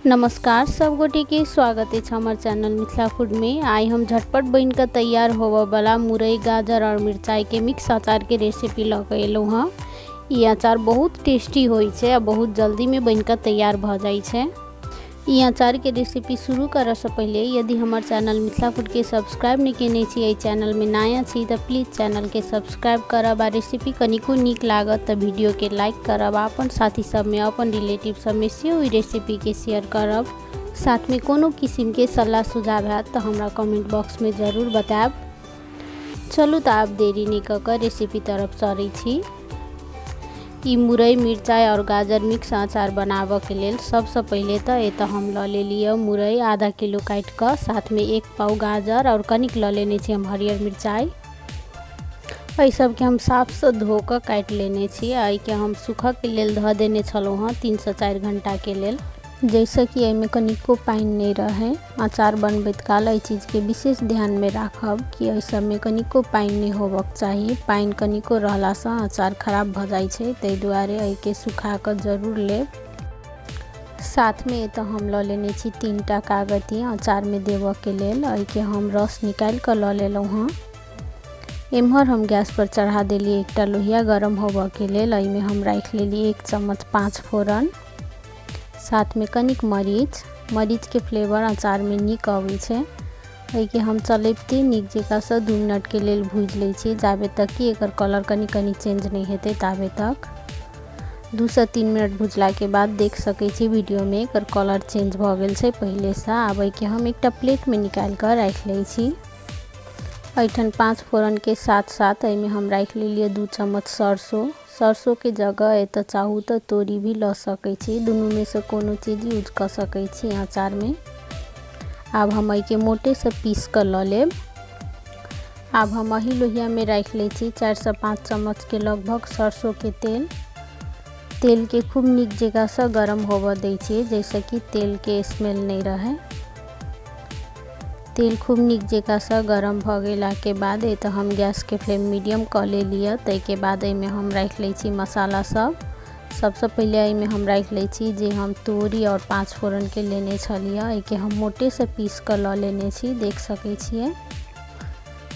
नमस्कार सब गोटे के स्वागत है हमारे चैनल मिथिला फूड में। आई हम झटपट बन कर तैयार होवे वाला मुरई गाजर और मिरचाई के मिक्स अचार के रेसिपी लगे एलूँ हाँ। ये अचार बहुत टेस्टी होय छे और बहुत जल्दी में बनकर तैयार भ जाय छे। ये अचार के रेसिपी शुरू करे से पहले यदि हमारे चैनल मिथिला फूड के सब्सक्राइब नहीं केने छी, चैनल में नया छी तो प्लीज़ चैनल के सब्सक्राइब करब आ रेसिपी कनिको नीक लागत तो वीडियो के लाइक करब, अपन साथी सब में अपन रिलेटिव सब में से ओई रेसिपी के शेयर करब। साथ में कोनो किस्म के सलाह सुझाव है तो हमरा कमेंट बॉक्स में जरूर बताएब। चलू तो आप देरी नहीं कर रेसिपी तरफ चलै छी। ई मुरई मिरचाई और गाजर मिक्स अचार बनावे के लेल सबसे पहले तो ये हम ले लिए मुरई आधा किलो काट कर, साथ में 1 पाव गाजर और कनिक लेने छी हम हरियर मिरचाई। ये सब के हम साफ से धो कर काट लेने छी। आई के हम सूखा के लेल ध देने छलौ हाँ 3 से 4 घंटा के लेल, जैसे कि एमे कनिको पानी नहीं रहे। अचार बनबैत काल एहि चीज के विशेष ध्यान में राखब कि एहि सब में कनिको पानी नहीं होबक चाहिए। पानी कनिको रहला से अचार खराब भ जाय छै, तै दुआरे एहि के सुखा कर जरूर लेब। साथ में तो हम लेने छी 3टा कागती अचार में देव के लेल। एहि के हम रस निकाल कर लेलहुँ हाँ। एम्हर हम गैस पर चढ़ा देली एकटा लोहिया गरम होबे के लेल। एहि में हम राख लेली 1 चम्मच 5 फोरन, साथ में कनिक मरीच के फ्लेवर अचार में नीक आबै छै। एहि के हम चलैबते नीक जेका से 2 मिनट के लेल भूज लै छी, जाबे तक कि एकर कलर कनी चेंज नहीं हेतै ताबे तक। 2 से 3 मिनट भुजला के बाद देख सकै छी वीडियो में एकर कलर चेंज भ गेल छै पहले से। आब एहि के हम एकटा प्लेट में निकाल कर राख लै छी। एठन 5 फोरन के साथ साथ एहि में हम राख लेलिए 2 चम्मच सरसों के जगह एत चाहू तो तोरी भी ल सकै छी, दोनों में से कोनो चीज यूज कर सकै छी अचार में। अब हम एहि के मोटे से पीस कर ल लेब। अब हम एही लोहिया में राख ले छी 4 से 5 चम्मच के लगभग सरसों के तेल के खूब नीक जगह से गरम होबे दै छी, जैसे कि तेल के स्मेल नहीं रहे। तेल खूब नीक जगह से गरम भ गेला के बाद तो हम गैस के फ्लेम मीडियम कर ले लिए। तै के बाद में हम राख ले छी मसाला सब। सबसे पहले में हम राख ले छी जे हम तोरी और 5 फोरन के लेने छलिए। एहि के हम मोटे से पीस कर लेने छी, देख सकै छियै।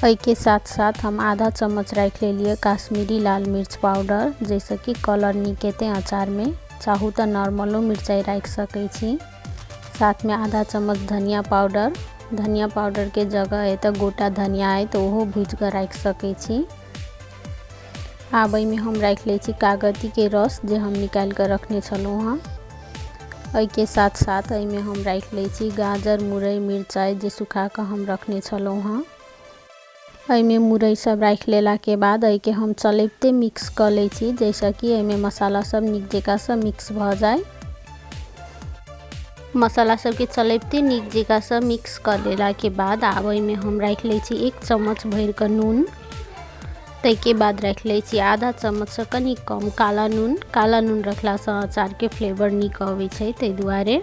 एहि के साथ साथ हम आधा चम्मच राख लेलिए काश्मीरी लाल मिर्च पाउडर, जैसे कि कलर नीक एतै अचार में। चाहू तो नॉर्मलो मिर्चाई राख सकै छी। साथ में आधा चम्मच धनिया पाउडर के जगह है तो गोटा धनिया है तो वो भूज कर राख सकै छी। आब में हम राख ले छी कागती के रस जे हम निकाल कर रखने छलहुँ हाँ। एहि के साथ साथ में हम राख ले छी गाजर मुरई मिरचाई जे सुखा कर हम रखने छलहुँ हाँ। एहि में मुरई सब राख लेला के बाद एहि के हम चलैबते मिक्स कर ले छी, जैसे कि एहि में मसाला सब नीक जगह से मिक्स भ जाए। मसाला सब के चलैबते नीक जगह से मिक्स कर लेला के बाद आब में हम राख ले छी 1 चम्मच भर कर नून। तै के बाद राख ले छी आधा चम्मच से कनी कम काला नून रखला से अचार के फ्लेवर नीक आबै छै, तै दुआरे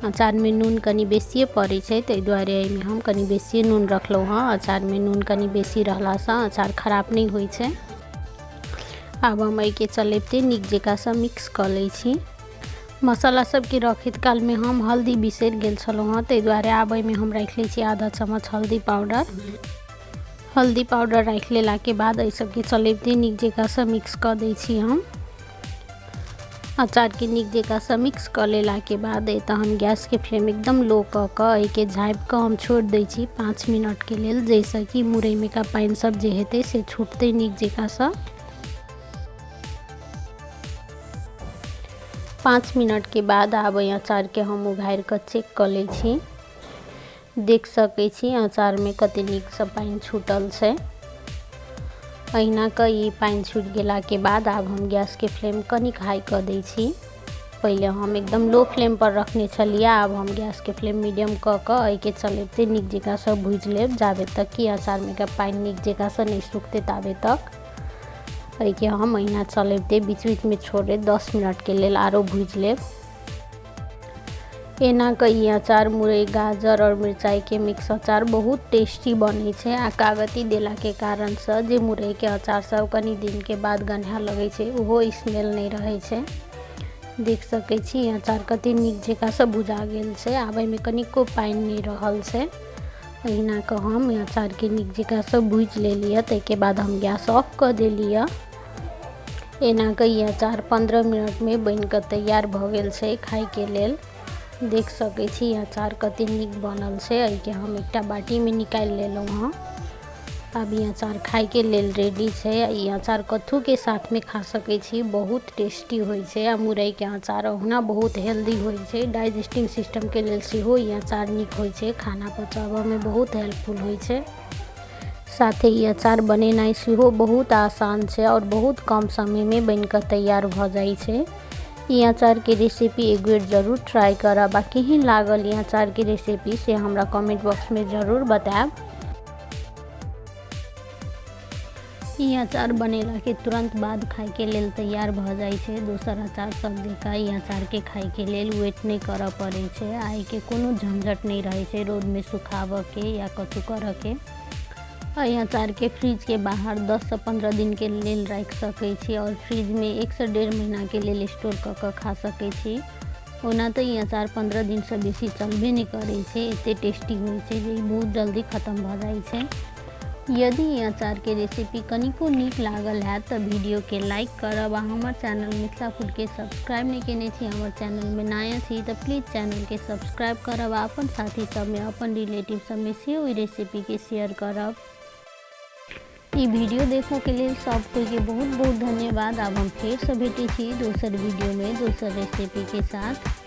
अचार में नून कनी बेसिए पड़ै छै, तै दुआरे में हम कनी बेसिए नून रखलहुँ हाँ। अचार में नून कनी बेसी रहला से अचार खराब नहीं होय छै। आब हम एहि के चलैबते नीक जगह से मिक्स कर ले छी। मसाला सब के रखैत काल में हम हल्दी बिसरि गेल छलहुँ हाँ, तै दुआरे आब में हम राख ले छी आधा चम्मच हल्दी पाउडर राख लेला के बाद एहि सब के चलैबते नीक जगह से मिक्स कर दै छी हम। अचार के नीक जगह से मिक्स कर लेला के बाद तो हम गैस के फ्लेम एकदम लो कर के एहि के झाँप कर हम छोड़ दै छी 5 मिनट के लेल, जैसे कि मुरई में का पानी सब जे हेतै से छूटतै नीक जगह से। 5 मिनट के बाद आब अचार के हम उघार कर चेक कर ले छी। देख सकै छी अचार में कते नीक से पानी छूटल छै। अहिना के ई पानी छूट गेला के बाद आब हम गैस के फ्लेम कनिक हाई कर दै छी। पहले हम एकदम लो फ्लेम पर रखने छलिए, आब हम गैस के फ्लेम मीडियम कर के एहि के चलैबते नीक जगह से भूज लेब, जाबे तक कि अचार में का पानी नीक जगह से नहीं सूखते ताबे तक। एहि के हम अहिना चलैबते बीच बीच में छोड़े 10 मिनट के लेल आरो भूज लेब। एना के ई अचार मुरई गाजर और मिरचाई के मिक्स अचार बहुत टेस्टी बनै छै। आ कागती देला के कारण से जे मुरई के अचार सब कनी दिन के बाद गन्हा लगे छै, ओहो स्मेल नहीं रहे छै। देख सकै छी अचार कते नीक जकाँ से भुजा गेल छै, आबै में कनिको पानि नहीं रहल छै। अहिना के हम अचार के नीक जकाँ से भूज लेलिए। ताहिके बाद हम गैस ऑफ कर देलिए। एना के ई अचार 15 मिनट में बन के तैयार भ गेल छै खाय के लेल। देख सकै छी अचार कते नीक बनल छै। एहि के हम एकटा बाटी में निकाल लेलहुँ हँ। अब ई अचार खाय के लेल रेडी छै। ई अचार कथू के साथ में खा सकै छी, बहुत टेस्टी होय छै। आ मुरई के अचार ओहुना बहुत हेल्दी होय छै, डाइजेस्टिंग सिस्टम के लेल सेहो ई अचार नीक होय छै, खाना पचाबऽ में बहुत हेल्पफुल होय छै। साथे ई अचार बनेनाइ सेहो बहुत आसान छै और बहुत कम समय में बन के तैयार भ जाय छै। ई अचार के रेसिपी एक बेर जरूर ट्राई करब। आ केहन लागल ई अचार के रेसिपी से हमरा कमेंट बॉक्स में जरूर बताएब। ई अचार बनेला के तुरंत बाद खाय के लेल तैयार भ जाय छै। दोसर अचार सब जकाँ ई अचार के खाय के लेल वेट नहीं करऽ पड़े छै। आइ के कोनो झंझट नहीं रहे छै रोद में सुखाबऽ के या कथू करऽ के। एहि अचार के फ्रिज के बाहर 10 से 15 दिन के लेल रख सकै छी और फ्रिज में 1 से 1.5 महीना के लेल स्टोर क के खा सकै छी। ओना तो ई अचार 15 दिन से बेसी चलबे नहीं करे छै, एते टेस्टी होय छै जे ई बहुत जल्दी खत्म भ जाय छै। यदि ई अचार के रेसिपी कनिको नीक लागल है तो वीडियो के लाइक करब। आ हमर चैनल मिथिला फूड के सब्सक्राइब नहीं केने छी, हमर चैनल में नया छी तो प्लीज चैनल के सब्सक्राइब करब। आ अपन साथी सब में अपन रिलेटिव सब में सेहो ई रेसिपी के शेयर करब। ई वीडियो देखो के लिए सब कोई के बहुत बहुत धन्यवाद। अब हम फिर से भेटे छी दोसर वीडियो में दोसर रेसिपी के साथ।